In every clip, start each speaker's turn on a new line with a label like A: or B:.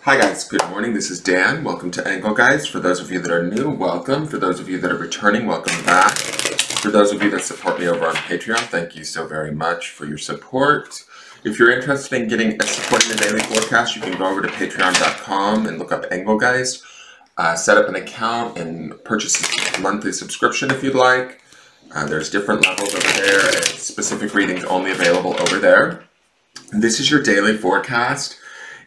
A: Hi guys, good morning. This is Dan. Welcome to Engelgeist. For those of you that are new, welcome. For those of you that are returning, welcome back. For those of you that support me over on Patreon, thank you so very much for your support. If you're interested in supporting the daily forecast, you can go over to patreon.com and look up Engelgeist. Set up an account and purchase a monthly subscription if you'd like. There's different levels over there and specific readings only available over there. This is your daily forecast.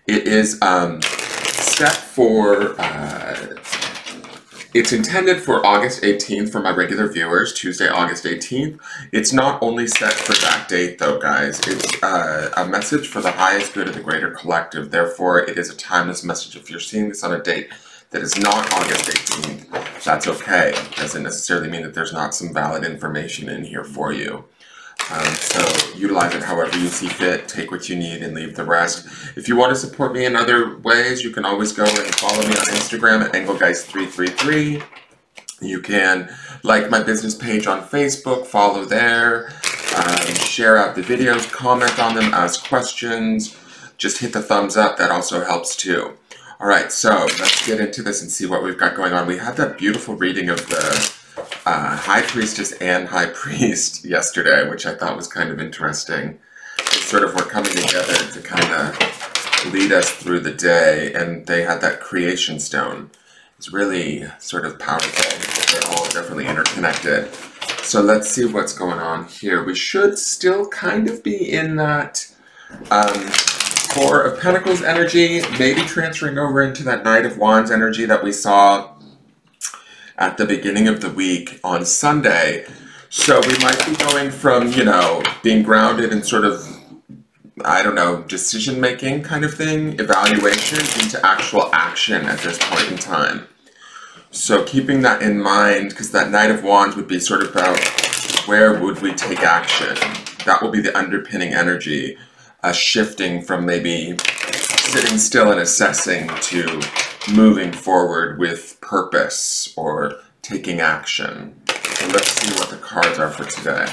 A: It is set for, it's intended for August 18th for my regular viewers, Tuesday, August 18th. It's not only set for that date though, guys. It's a message for the highest good of the greater collective. Therefore, it is a timeless message. If you're seeing this on a date that is not August 18th, that's okay. It doesn't necessarily mean that there's not some valid information in here for you. So utilize it however you see fit, take what you need and leave the rest. If you want to support me in other ways, you can always go and follow me on Instagram at Engelgeist333. You can like my business page on Facebook, follow there, share out the videos, comment on them, ask questions, just hit the thumbs up, that also helps too. Alright, so let's get into this and see what we've got going on. We had that beautiful reading of the High Priestess and High Priest yesterday, which I thought was kind of interesting. They sort of were coming together to kind of lead us through the day, and they had that creation stone. It's really sort of powerful. They're all definitely interconnected. So let's see what's going on here. We should still kind of be in that Four of Pentacles energy, maybe transferring over into that Knight of Wands energy that we saw at the beginning of the week on Sunday. So we might be going from, you know, being grounded in sort of, I don't know, decision-making kind of thing, evaluation, into actual action at this point in time. So keeping that in mind, because that Knight of Wands would be sort of about where would we take action. That will be the underpinning energy, shifting from maybe sitting still and assessing to moving forward with purpose or taking action. So let's see what the cards are for today.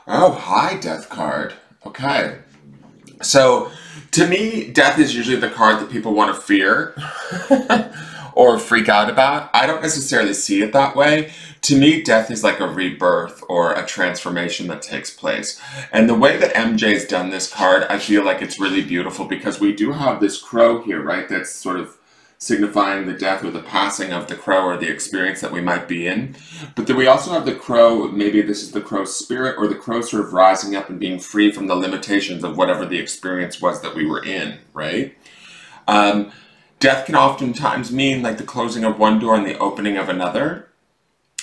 A: Oh, hi, Death card. Okay. So, to me, Death is usually the card that people want to fear or freak out about. I don't necessarily see it that way. To me, death is like a rebirth or a transformation that takes place. And the way that MJ's done this card, I feel like it's really beautiful because we do have this crow here, right? That's sort of signifying the death or the passing of the crow or the experience that we might be in. But then we also have the crow, maybe this is the crow's spirit or the crow sort of rising up and being free from the limitations of whatever the experience was that we were in, right? Death can oftentimes mean like the closing of one door and the opening of another.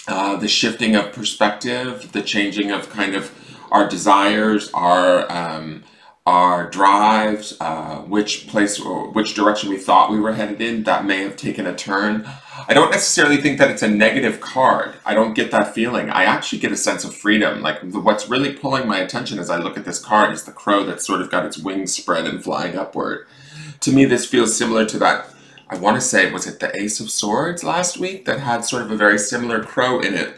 A: The shifting of perspective, the changing of kind of our desires, our drives, which direction we thought we were headed in, that may have taken a turn. I don't necessarily think that it's a negative card. I don't get that feeling. I actually get a sense of freedom. Like what's really pulling my attention as I look at this card is the crow that's sort of got its wings spread and flying upward. To me, this feels similar to that. I want to say, was it the Ace of Swords last week that had sort of a very similar crow in it?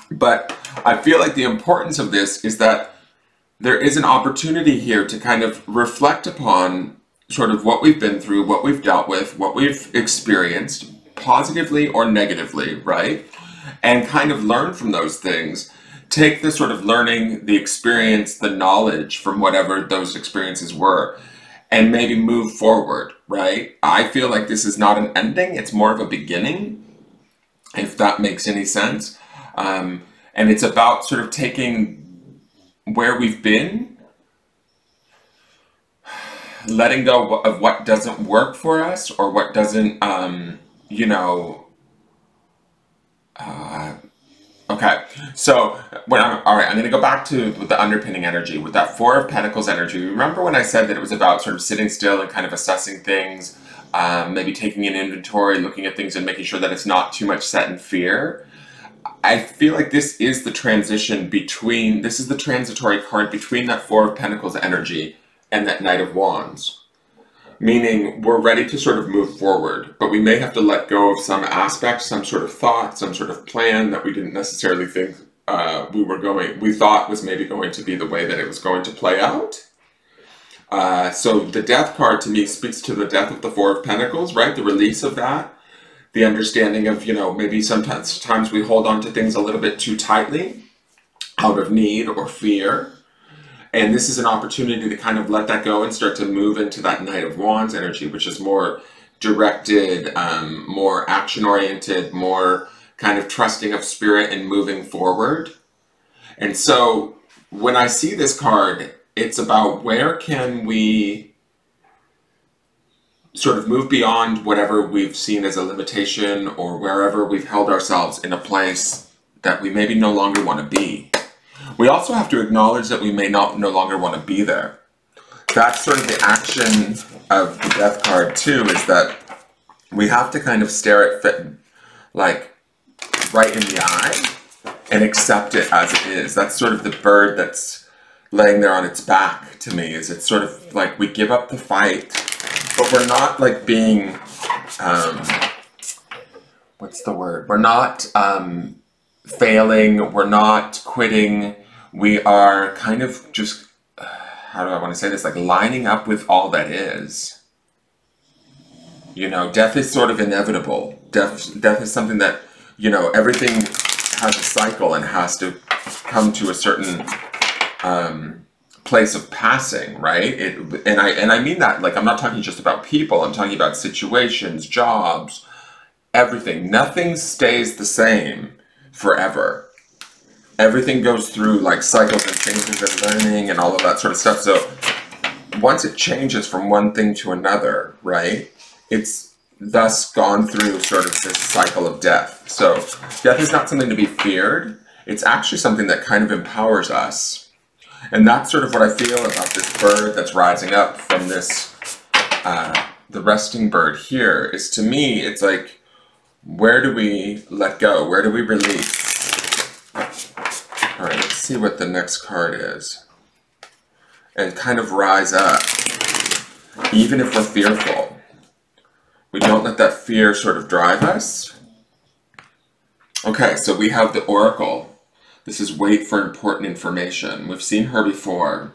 A: But I feel like the importance of this is that there is an opportunity here to kind of reflect upon sort of what we've been through, what we've dealt with, what we've experienced, positively or negatively, right? And kind of learn from those things. Take the sort of learning, the experience, the knowledge from whatever those experiences were, and maybe move forward, right? I feel like this is not an ending, it's more of a beginning, if that makes any sense. And it's about sort of taking where we've been, letting go of what doesn't work for us or what doesn't, you know, okay, so all right, I'm going to go back to the underpinning energy with that Four of Pentacles energy. Remember when I said that it was about sort of sitting still and kind of assessing things, maybe taking an inventory, looking at things and making sure that it's not too much set in fear? I feel like this is the transition between, this is the transitory card between that Four of Pentacles energy and that Knight of Wands. Meaning we're ready to sort of move forward, but we may have to let go of some aspect, some sort of thought, some sort of plan that we didn't necessarily think we thought was maybe going to be the way that it was going to play out. So the death card to me speaks to the death of the Four of Pentacles, right? The release of that. The understanding of, maybe sometimes we hold on to things a little bit too tightly out of need or fear. And this is an opportunity to kind of let that go and start to move into that Knight of Wands energy, which is more directed, more action-oriented, more kind of trusting of spirit and moving forward. And so when I see this card, it's about where can we sort of move beyond whatever we've seen as a limitation or wherever we've held ourselves in a place that we maybe no longer want to be. We also have to acknowledge that we may no longer want to be there. That's sort of the action of the death card too, is that we have to kind of stare at like right in the eye and accept it as it is. That's sort of the bird that's laying there on its back to me. Is it's sort of like we give up the fight, but we're not like being, what's the word? We're not failing, we're not quitting. We are kind of just, how do I want to say this? Like lining up with all that is. Death is sort of inevitable. Death is something that, everything has a cycle and has to come to a certain place of passing, right? And I mean that, like, I'm not talking just about people. I'm talking about situations, jobs, everything. Nothing stays the same forever. Everything goes through like cycles and changes and learning and all of that sort of stuff. So once it changes from one thing to another, right, it's thus gone through sort of this cycle of death. So death is not something to be feared. It's actually something that kind of empowers us. And that's sort of what I feel about this bird that's rising up from this, the resting bird here, is to me, it's like, where do we let go? Where do we release? All right, let's see what the next card is. And kind of rise up, even if we're fearful. We don't let that fear sort of drive us. Okay, so we have the Oracle. This is wait for important information. We've seen her before.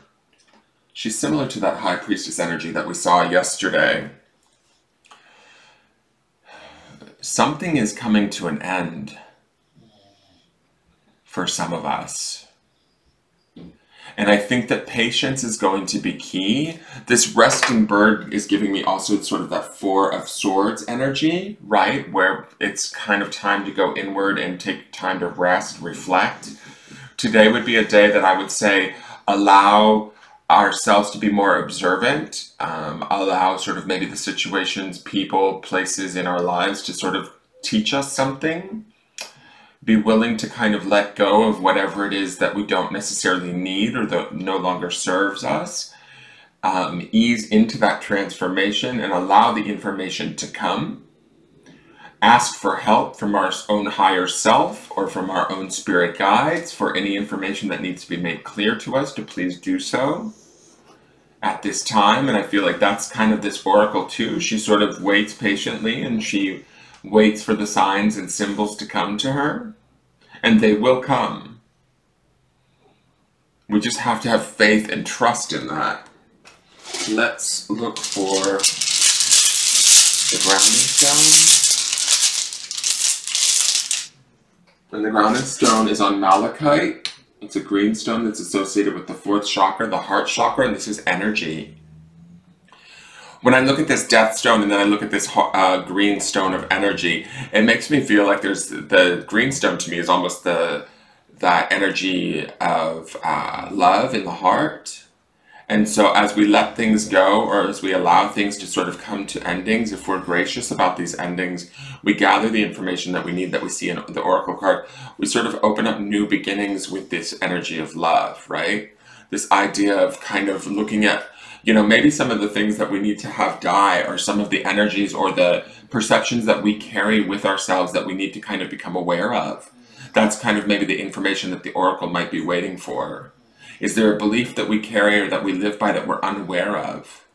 A: She's similar to that High Priestess energy that we saw yesterday. Something is coming to an end for some of us. And I think that patience is going to be key. This resting bird is giving me also sort of that Four of Swords energy, right? Where it's kind of time to go inward and take time to rest, reflect. Today would be a day that I would say allow ourselves to be more observant, allow sort of maybe the situations, people, places in our lives to sort of teach us something. Be willing to kind of let go of whatever it is that we don't necessarily need or that no longer serves us. Ease into that transformation and allow the information to come. Ask for help from our own higher self or from our own spirit guides for any information that needs to be made clear to us, to please do so at this time. And I feel like that's kind of this oracle too. She sort of waits patiently and she waits for the signs and symbols to come to her, and they will come. We just have to have faith and trust in that. Let's look for the grounding stone. And the grounding stone is on malachite. It's a green stone that's associated with the fourth chakra, the heart chakra, and this is energy. When I look at this death stone and then I look at this green stone of energy, it makes me feel like there's the green stone to me is almost that energy of love in the heart. And so as we let things go, or as we allow things to sort of come to endings, if we're gracious about these endings, we gather the information that we need, that we see in the oracle card. We sort of open up new beginnings with this energy of love, right? This idea of kind of looking at, maybe some of the things that we need to have die, or some of the energies or the perceptions that we carry with ourselves that we need to kind of become aware of. That's kind of maybe the information that the oracle might be waiting for. Is there a belief that we carry or that we live by that we're unaware of?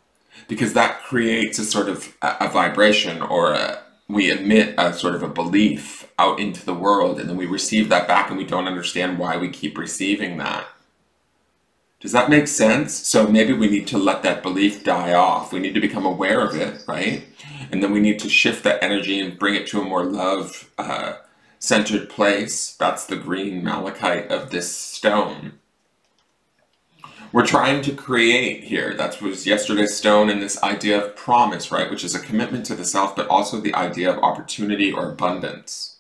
A: Because that creates a sort of a vibration, or we emit a sort of a belief out into the world, and then we receive that back and we don't understand why we keep receiving that. Does that make sense? So maybe we need to let that belief die off. We need to become aware of it, right? And then we need to shift that energy and bring it to a more love-centered place. That's the green malachite of this stone. We're trying to create here. That was yesterday's stone, and this idea of promise, right? Which is a commitment to the self, but also the idea of opportunity or abundance.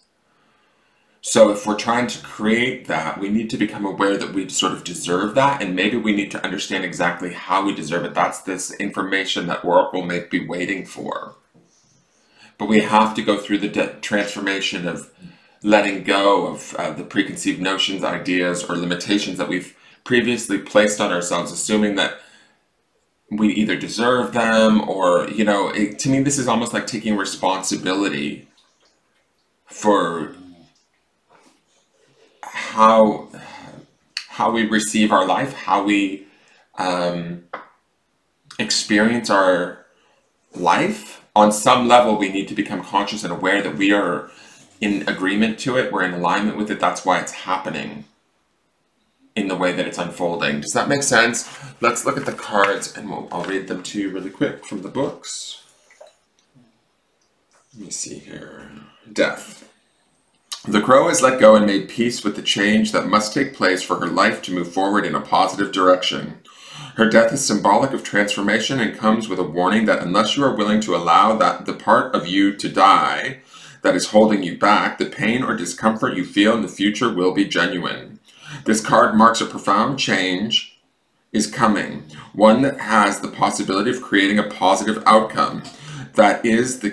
A: So if we're trying to create that, we need to become aware that we sort of deserve that, and maybe we need to understand exactly how we deserve it. That's this information that Oracle may be waiting for. But we have to go through the transformation of letting go of the preconceived notions, ideas, or limitations that we've previously placed on ourselves, assuming that we either deserve them or, you know, to me this is almost like taking responsibility for how we receive our life, how we experience our life. On some level, we need to become conscious and aware that we are in agreement to it, we're in alignment with it, that's why it's happening in the way that it's unfolding. Does that make sense? Let's look at the cards, and I'll read them to you really quick from the books. Let me see here. Death. The crow has let go and made peace with the change that must take place for her life to move forward in a positive direction. Her death is symbolic of transformation and comes with a warning that unless you are willing to allow that the part of you to die that is holding you back, the pain or discomfort you feel in the future will be genuine. This card marks a profound change is coming, one that has the possibility of creating a positive outcome. That is,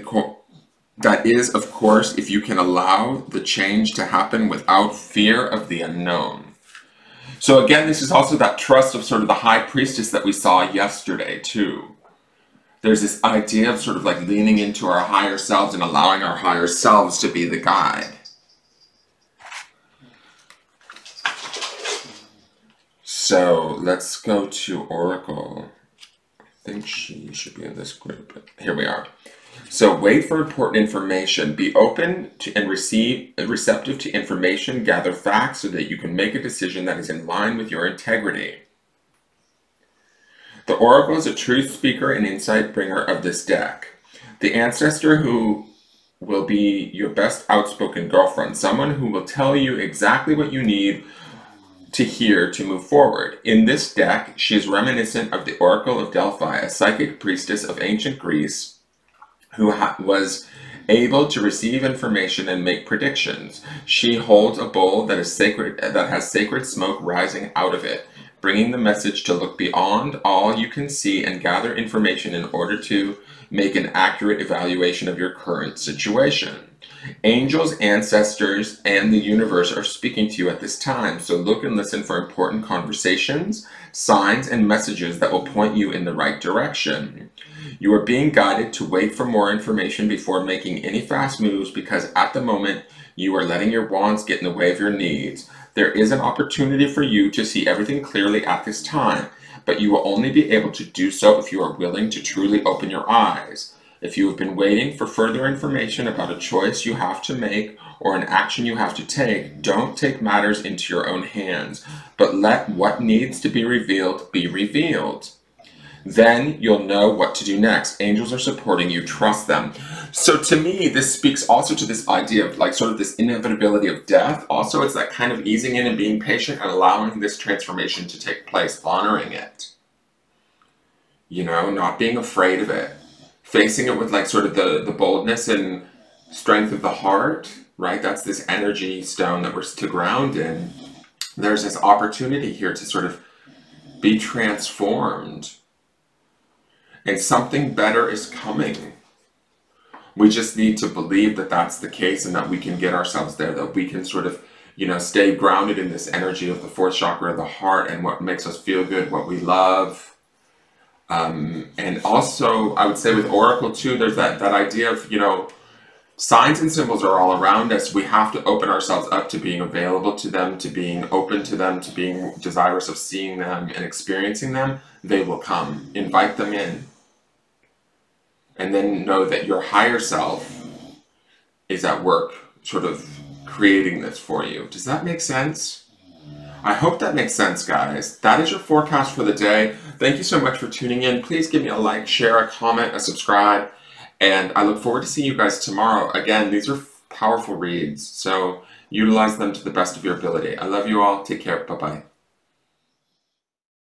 A: of course, if you can allow the change to happen without fear of the unknown. So again, this is also that trust of sort of the high priestess that we saw yesterday too. There's this idea of sort of like leaning into our higher selves and allowing our higher selves to be the guide. So let's go to Oracle. I think she should be in this group, but here we are. So wait for important information. Be open to and receptive to information. Gather facts so that you can make a decision that is in line with your integrity. The Oracle is a truth speaker and insight bringer of this deck. The ancestor who will be your best outspoken girlfriend. Someone who will tell you exactly what you need to hear to move forward. In this deck, she is reminiscent of the Oracle of Delphi, a psychic priestess of ancient Greece who was able to receive information and make predictions. She holds a bowl that is sacred, that has sacred smoke rising out of it, bringing the message to look beyond all you can see and gather information in order to make an accurate evaluation of your current situation. Angels, ancestors, and the universe are speaking to you at this time, so look and listen for important conversations, signs, and messages that will point you in the right direction. You are being guided to wait for more information before making any fast moves because at the moment you are letting your wants get in the way of your needs. There is an opportunity for you to see everything clearly at this time, but you will only be able to do so if you are willing to truly open your eyes. If you have been waiting for further information about a choice you have to make or an action you have to take, don't take matters into your own hands, but let what needs to be revealed be revealed. Then you'll know what to do next. Angels are supporting you. Trust them. So to me, this speaks also to this idea of like sort of this inevitability of death. Also, it's that kind of easing in and being patient and allowing this transformation to take place, honoring it. You know, not being afraid of it. Facing it with like sort of the boldness and strength of the heart, right? That's this energy stone that we're to ground in. There's this opportunity here to sort of be transformed. And something better is coming. We just need to believe that that's the case and that we can get ourselves there, that we can sort of, you know, stay grounded in this energy of the fourth chakra of the heart and what makes us feel good, what we love. And also, I would say with Oracle too, there's that idea of, you know, signs and symbols are all around us. We have to open ourselves up to being available to them, to being open to them, to being desirous of seeing them and experiencing them. They will come. Invite them in. And then know that your higher self is at work sort of creating this for you. Does that make sense? I hope that makes sense, guys. That is your forecast for the day. Thank you so much for tuning in. Please give me a like, share, a comment, a subscribe, and I look forward to seeing you guys tomorrow. Again, these are powerful reads, so utilize them to the best of your ability. I love you all. Take care. Bye-bye.